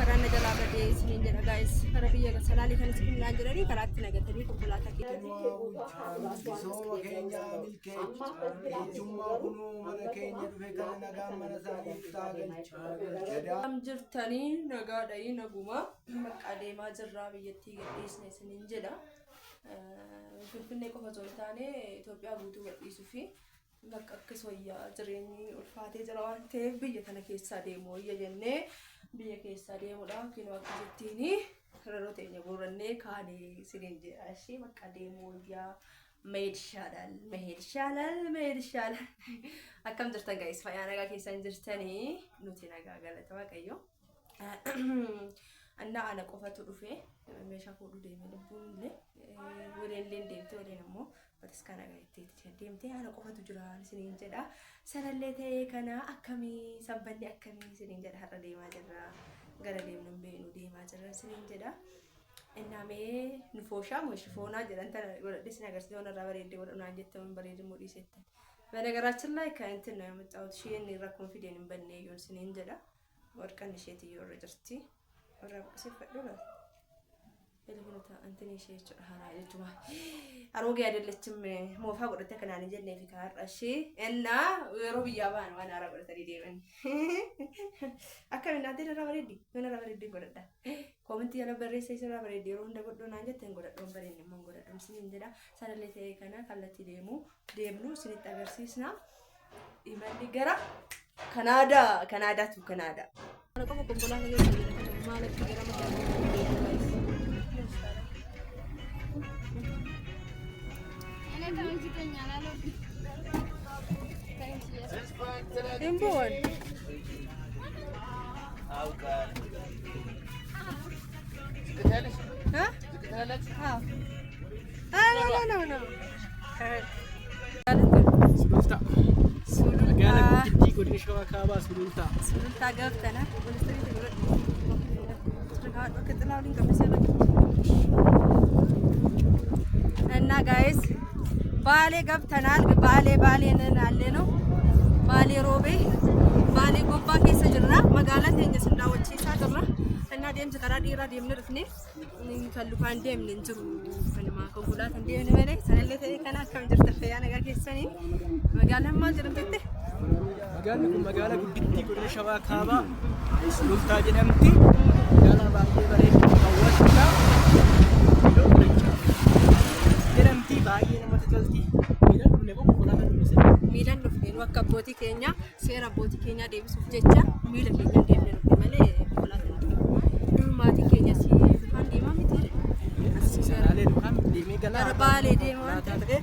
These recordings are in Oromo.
karaan jalaa badee isiniin jedha guys. Kara biyya salaalii kan isin ilaa jiranii karaatti nagatanii konkolaataa keenya. Am jirtanii nagaadhayi naguma bakka deemaa jirraa biyyattii gadhiisne isiniin jedha. Finfinnee qofa osoo hin taane Itoophiyaa guutuu gadhiisuu fi bakka akkas wayyaa jireenyi ulfaatee jira waan ta'eef biyya kana keessaa deemuu wayya jennee biyya keessaa deemuudhaaf kinoo akkasittiin raroo teenya guurrannee kaanee isiniin jedha. Ishee bakka deemuu wayyaa meed shaalal akkam jirtan guys fayyaa nagaa keessan jirtanii nuti nagaa galata waaqayyo. Anna ana qofatu dhufe meeshaa fuudhuu deemee lubbuun illee waliin deemte waliin ammoo bataskaana gaayitteetti deemtee ana qofatu jira isiniin jedha. Sanallee ta'ee kana akkamii sabbanni akkamii isiniin jedha har'a deemaa jirra gara deemnu beenu deemaa jirra isiniin jedha. Innamee nu fooshaa moo shifoonaa jedhan tana godhadhe isin agarsiisuu irraa bareeddee godhannaan jettamuun bareedin mudhiisetti. በነገራችን ላይ ከእንትን ነው የመጣሁት ሺን ይራኩን ፊደን በኔ ይሁን ስኔን ጀዳ ወርቀን ሸት ይወረጀርቲ ወራብቀስ ይፈዱላ elbunta antini sheech hara iltuma aroge አይደለችም ሞፋ ቆርጠ ከናን ጀነ ፊካር እሺ እና ሮብያ ባን ዋና አራ ቆርጠ ዲዴን አከም እናንተ ደራ በሬዲ ወና በሬዲ ጎረዳ ኮሜንት ያለ በሬ ሰይሰራ በሬዲ ሮ እንደ ጎዶና አንጀት እንጎዳዶን በሬ ነው መንጎዳዶም ሲን እንጀዳ ሰለለተ ከና ካለቲ ደምኑ ሲኒት አገርሲስና ይመል ገራ ካናዳ ቱ ካናዳ አነ ቆሞ ቆምቦላ ነገር ማለት ገራ Imbon. Hah? No. Sululta. Magala guddi godina shawaa kaabaa sululta. Sululta gaftana. Ministeriitti godhadhu. Haadha keetlaawiin qabisee እና ጋይስ ባሌ ገብተናል ባሌ ነን አለ ነው ባሌ ሮቤ ባሌ ጎባ ከሰ ጅራ መጋላ ተኛ ስናወጪ ሳጥራ እና ደም ተራ ዲራ ደም ንርፍኔ እንከልኩ አንዴ ምን እንጅሩ ፈንማ ኮንኩላት እንዴ ምን በላይ ሰለለተ ከና ከም ጅርተ ፈያ ነገር ከሰኒ መጋላማ ጅርምቴ መጋላ ጉድቲ ጎደ ሸዋ ካባ ሱልታ ጀነምቲ ያላ ባሌ በሬ አወጣ miilan dhufneen akka abbootii keenya seera abbootii keenya deebisuuf jecha miila keenya deemnee dhufne malee konkolaataan maatii keenya si dhufan deemaa miti asirraalee dhufan deemee galaa baalee deemaa ta'e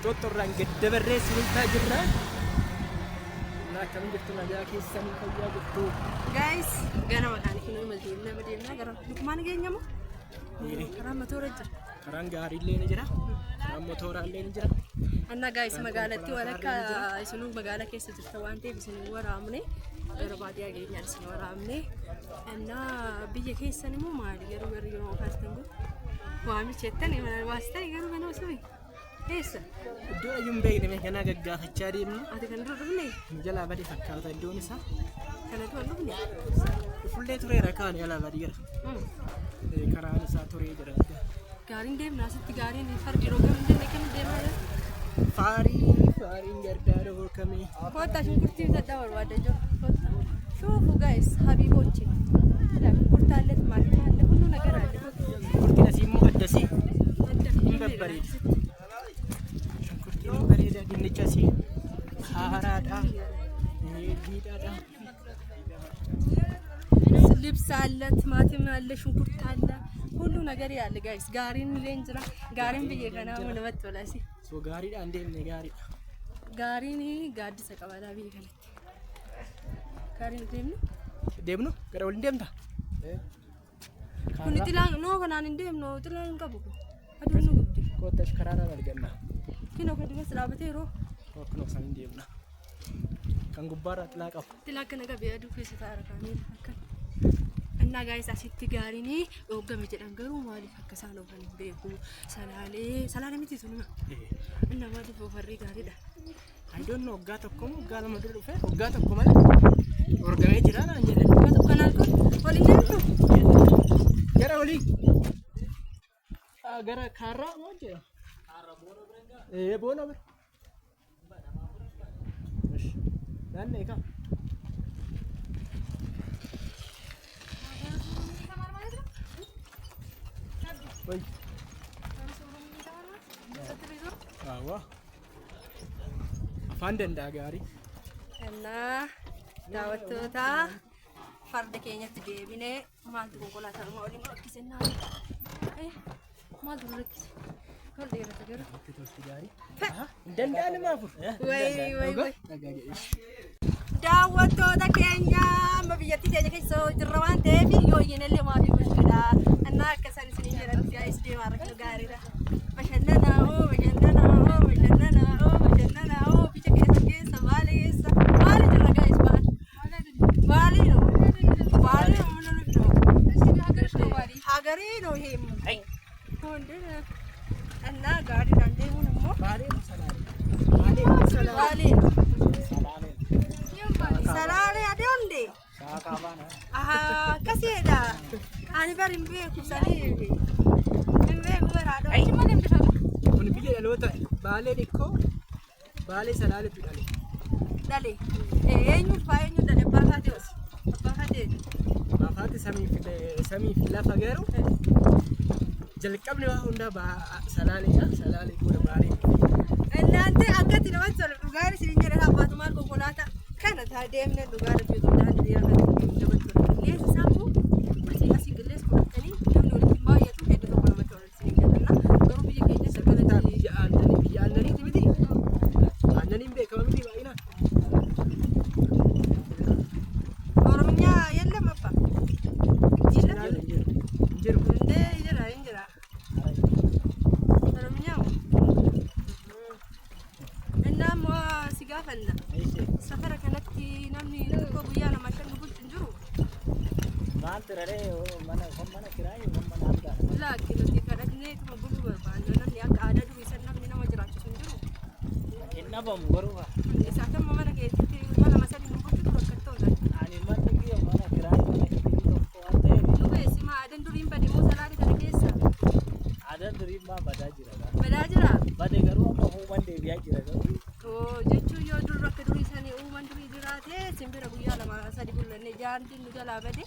totorraan gaddabarree sulultaa jirra akkamiin jirtu nagaa keessanii fayyaa jirtu guys ganama kaanii kunoo deemnaa gara lukumaan geenyamu karaa motora jira karaan gaariillee ni jira karaan motoraallee ni jira anna guys magaalatti walakka isinu magaala keessa jirta waan ta'eef isin waraamne barbaadiyaa geenyaan isin waraamne anna biyya keessan immoo maali garuu ofaastan go waamicheettan imala waastaa garuu ganoo subi keessa iddoo ayyuun beekne kana gaggaafachaa deemnu ati kan dura dhufne jalaa badii fakkaata iddoon isaa kana dura dhufne fullee tureera kaan jalaa badii jira karaan isaa turee jira gaariin deemna asitti gaariin fardi roga hundee kan deemaa faariin gargaaroo kamee kotta shunkurtii sadda barbaada jiru kotta shuufu guys habibochi kurtaalet maalle ሁሉ ነገር አለ kurtiin asii immoo addasii hin babbareeda shunkurtiin bareeda dinnicha asii haaraadha diidhaadha ልብስ አለ ቲማቲም አለ ሽንኩርት አለ ሁሉ ነገር ያለ ጋይስ ጋሪን ሌንጅራ ጋሪን በየከና ምን መጥቶላሲ ሶ ጋሪ አንዴ ነው ጋሪኒ ጋዲስ ቀባላ በየከለት ጋሪን ደምኑ ገረውል እንደምታ ኩኒ ጥላን ኖ ከናን እንደም ነው ጥላን ቀቡኩ አዱኑ ጉዲ ኮታሽ ከራራ አልገና ኪኖ ከድረስ ራበቴሮ ኮክኖ ሳን እንደምና ከንጉባራ ጥላቀው ጥላከ ነገር ቢያዱ ከሰታረካኒ አከ እና ጋይስ አሲቲ ጋሪኒ ኦገመ ጀዳን ገሩ ማሊፍ አከሳሎ ከን ቤኩ ሰላሌ ምትቱና እና ማሊፍ ወፈሪ ጋሪዳ አይ ዶንት ኖ ኦጋ ተኮሙ ኦጋ ለመድር ዱፈ ኦጋ ተኮመለ ኦርጋሜ ጅራና አንጀለ ከናልኩ ሆሊኛ gara kaarraa moo jira? Kaarraa boona birenga. Boona bir. Naannee ka. Wai. Awa. Afaan danda'a gaarii. Ennaa daawwattoota farda keenyatti deebinee maaltu konkolaataa dhuma waliin rakkisennaa maaltu rakkise tol dheerata gara Danda'a nama afur. way daawwattoota keenya amma biyyattii keenya keessa jirra waan ta'eef yoo iyyinallee maafi bulchudha ennaa akka isaan isin jedhan gaa'is deemaa rakkoo gaariidha bashannanaa biyya keessa baala keessa baala jirra gaa'is baala Hagarino him. Hey. And now garden and they won't more. Salale adonde. Caseda. And very big Salivi. And very good. I don't know. A lot of Bale Nico Bale Salale to Dali. Dali. You find you the Bahados. Baafati samii fi lafa garuu jalqabni waa hunda salaalee godha baalee. እናንተ አገት ነው ወጥቷል ዱጋሪ ሲንጀራ አባቱ ማል ኮኮላታ ከነ ታደምነ ዱጋሪ ቢቱ ዳንድ ያፈት ደበቶ ለዚህ ሳሙ አሲ ግለስ ኮተኒ ደምኖ ለማየቱ ሄደ ተቆለ መተው ሲንጀራና ገሩ ቢየ ከኛ ሰከለታ ያንደኒ ትምቲ አንደኒም በከምቲ ባይና ኦሮምኛ የለም አባ የለም እንጀራ እንደ እንጀራ ኦሮምኛው فنا سفر كانت نمني كوبيا لما كان نقول تنجرو ما ترى ليه منا كراي ومنا عبدا لا كده دي كانت نيت ما بقول بربان نمني أك عادة دو يسنا نمني نما جرات تنجرو إننا بمغروها إذا كان ما منا كده تي ولا مثلا نقول تقول كتونا يعني ما تجي منا كراي منا كده تقول لو بس ما عادن دورين بدي مو سلاري كده كيسا عادن دورين ما بداجرا بدي كرو ما هو من دي بياجرا jechu yo durra ke duri sani uman duri jirate simbira guyya lama sadi bulanne janti nugala bade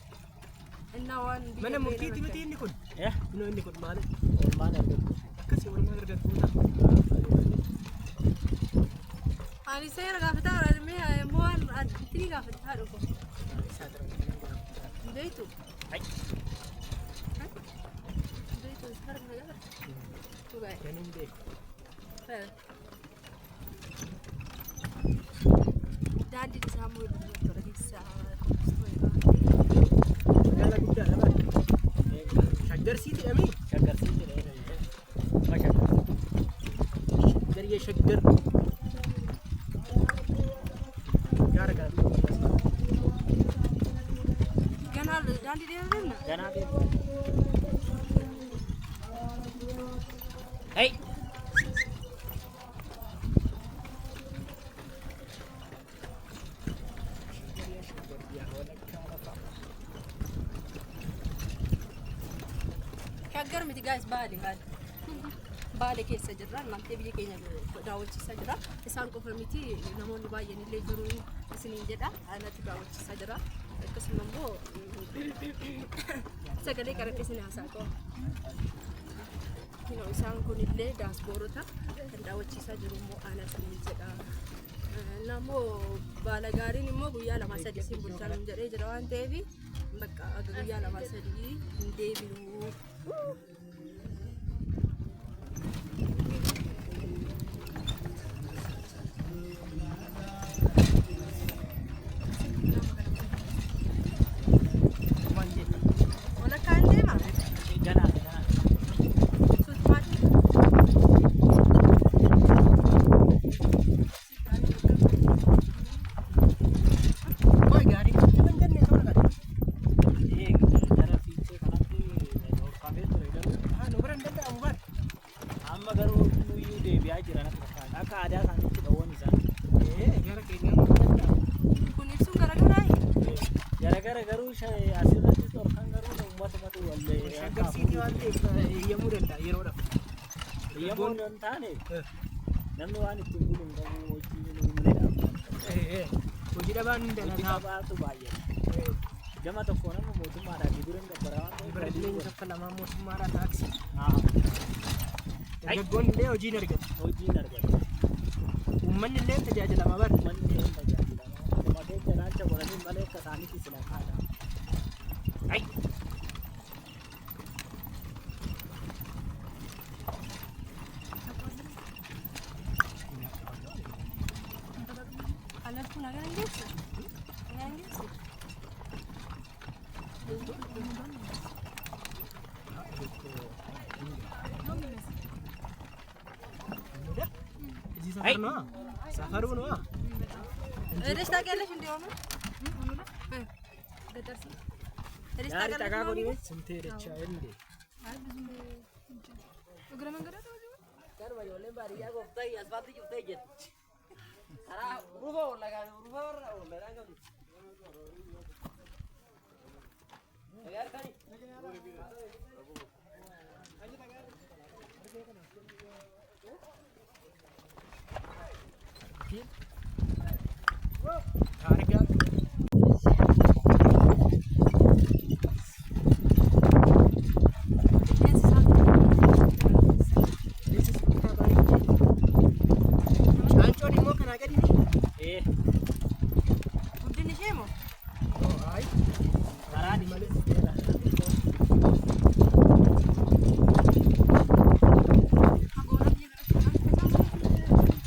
inna wan mana mukti miti inni kun ino inni kun maal akkasi wal magar gadbuta ani sayra gafata arme moan atri gafata hado ko deitu ai deitu sar nagar tu gai yanin de Daddy di Samuel Dr. Hissa Gala gudda nama Shaggar City ami Shaggar City ma Shaggar ya Shaggar gara Ganal Daddy dia mana Ganal dia Hey Shaggar miti guys baale keessa jirra namtee biyya keenya daawwachiisaa jira isaan qofa miti namoonni baay'een illee jiru isiniin jedha anatti daawwachiisaa jira akkasuma immoo sagalee qaratee isin haasaa isaan kun illee daasboorota kan daawwachiisaa jiru immoo ana isiniin jedha namoo baala gaariin immoo guyyaa lama sadii isin bulchaan jedhee jira waan ta'eef bakka guyyaa lama sadii hin deebi'u Gara-gara garuu asirratti tolfan garuu uummatumatu wallee shaggarsiitii waan ta'eef eeyyamuu danda'a yeroodhaaf. eeyyamuu hin taane namni waan ittiin bulu hin qabu hojii humneedhaaf. Hojii dhabaan Hojii dalagaa. dhabaatu baay'ee. Gama tokko nama mootummaadhaan gibiran gabbaraa waan ta'eef Biradleen kaffalamaa mootummaadhaan taaksii. Haa Dargaggoonni illee hojii hin argatu. hojiin argata. Uummanni illee tajaajilamaa bara. Manni hin tajaajilama. Uummatee jalaacha godhanii malee akka isaaniitti sila kaadha. Alarkuun agar hin geessu? Agar hin geessu? እዚህ ሰፈር ነዋ። ሰፈሩ ነዋ። ሄደሽ ታውቂያለሽ? እንዲሆኑ ገጠር ስል ሄደሽ ያሪ ጠጋ ታውቂያለሽ? ጎዲ ቤት ስንት ሄደች እንዴ? አይ ብዙም እግረ መንገድ አለ Kan bayoolleen baadiyyaa gooftaa asfaaltii cuftee jetti. Karaa rufa oolla kan rufa warra oolladhaan qabdu. ታርጋ ጉድን ሼሞ አይ Karaa ማለ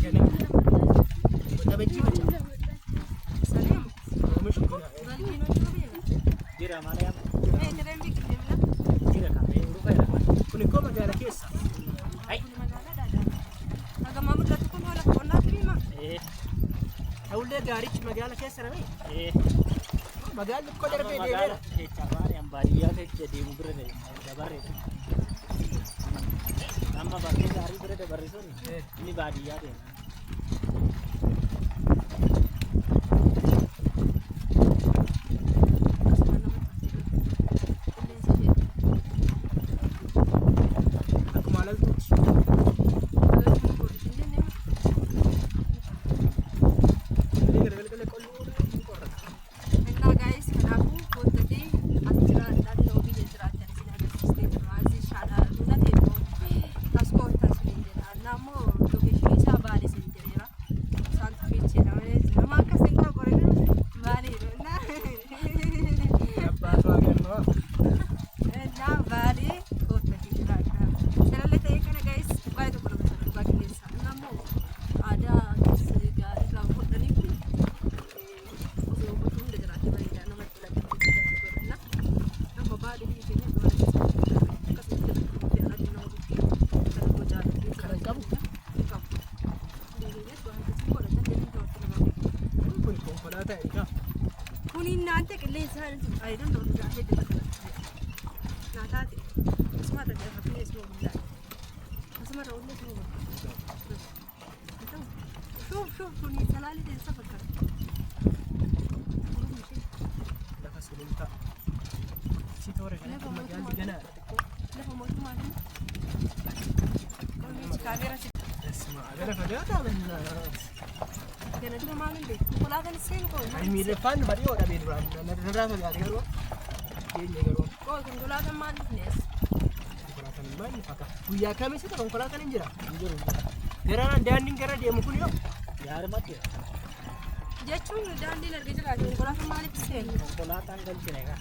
ገና ወጣበጂ ወጣ ሰላም ምሽ ገና ባልኪኖ ጆሪያ jira maaliyaam ትረምቢ ቅድምና jira kan rufa jedhama. kun እኮ መጋላ ኬሳ magaalaa daadhaa hagama mudatu kun wala qonnaa firima ta'ullee gaarichi magaala keessa rabe magaalli እኮ ደርቤ Magaala deemeera jecha baadiyaan baadiyyaa keessa deemu bira dabarre. Amma bakkee gaarii bira dabarre sun inni baadiyyaa deema. akkuma alaltuutti illee galgala qolloo qorrata እና ጋይስ ከናፉ ወጥቴ አትራ እንዳለው ቢጀራ ተነሲና ገስቴ ተራዚ ሻዳ ዱነት ነው ታስቆታ ስለንጀራ ናሞ ሎኬሽን ኢሳ ባሌ ስለንጀራ ሳንት ፊቼ ነው ለማከስ እንኳን ቆረገ ባሌ ነውና አባቷ ሀገር ነዋ እና ባሌ ወጥቴ ይላል ስለለተ የከነ ጋይስ ባይቶ ቆረገ ባግኔሳ ናሞ አዳ ከስ ጋር ጋር ወጥኒ kun konkolaataa egaa Kuni እናንተ qilleensa I don't know that head naataati asuma daga hafne ismo billahi asuma rawle ismo شوف kuni salali den safaka lafa sulultaa si toora kanatti magaalli ganaadha xiqqoo lafa mootummaa kana kuni kaamera si Asma agara fagaataa bannaat kana dura maalin beeku konkolaataan seenu koo ani miidhaffaan badhiyoodha bee duraan narraa fagaate garuu keenya garuu koo konkolaataan maaliif nees konkolaataan maal fakka guyyaa kamiisita konkolaataan hin jira Hin jiru. gara daandiin gara deemu kun yoo Yaadumatti jechuun daandiin arga jiraate konkolaataan maaliif seenu konkolaataan galchine kaa.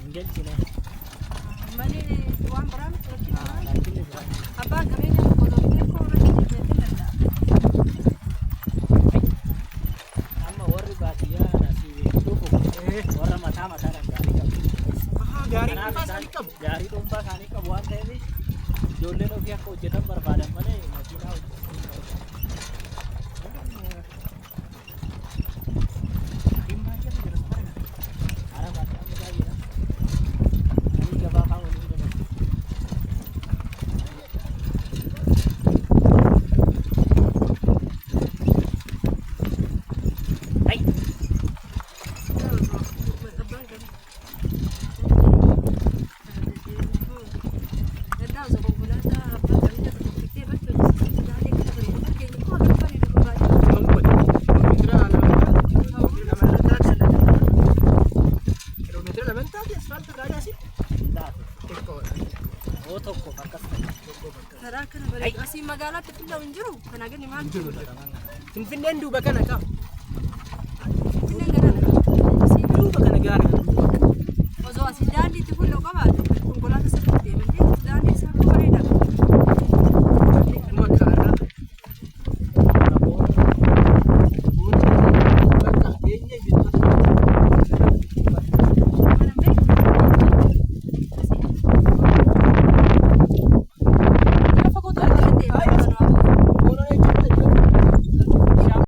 Hin galchine. malee waan biraa miti rakkina maali Galchine jira. abbaan qabeenya tokko tokko koo irratti jibbeetti danda'a Amma warri baadiyyaa asii dhufu warra mataa mataadhaan gaarii qabu. gaarii Kanaaf dhuunfaa isaan isaanii qabu gaarii dhuunfaa isaanii qabu waan ta'eef ijoolleen ofii akka hojjetan barbaadan malee makiinaa hojjetan. Hara baadiyyaa mudaa jira. Ani gabaa kaan waliin dabarsu. abbaan qabeenya asfaaltii irraa gaasi. Oo tokko akkas karaa kana bareedu asii magaalaatti fillau hin jiru kana gadi maal jiru Finfinneen duuba kana qaba. Finfinneen gara Duuba kana gaara. osoo asii daandiitti fuullee qaba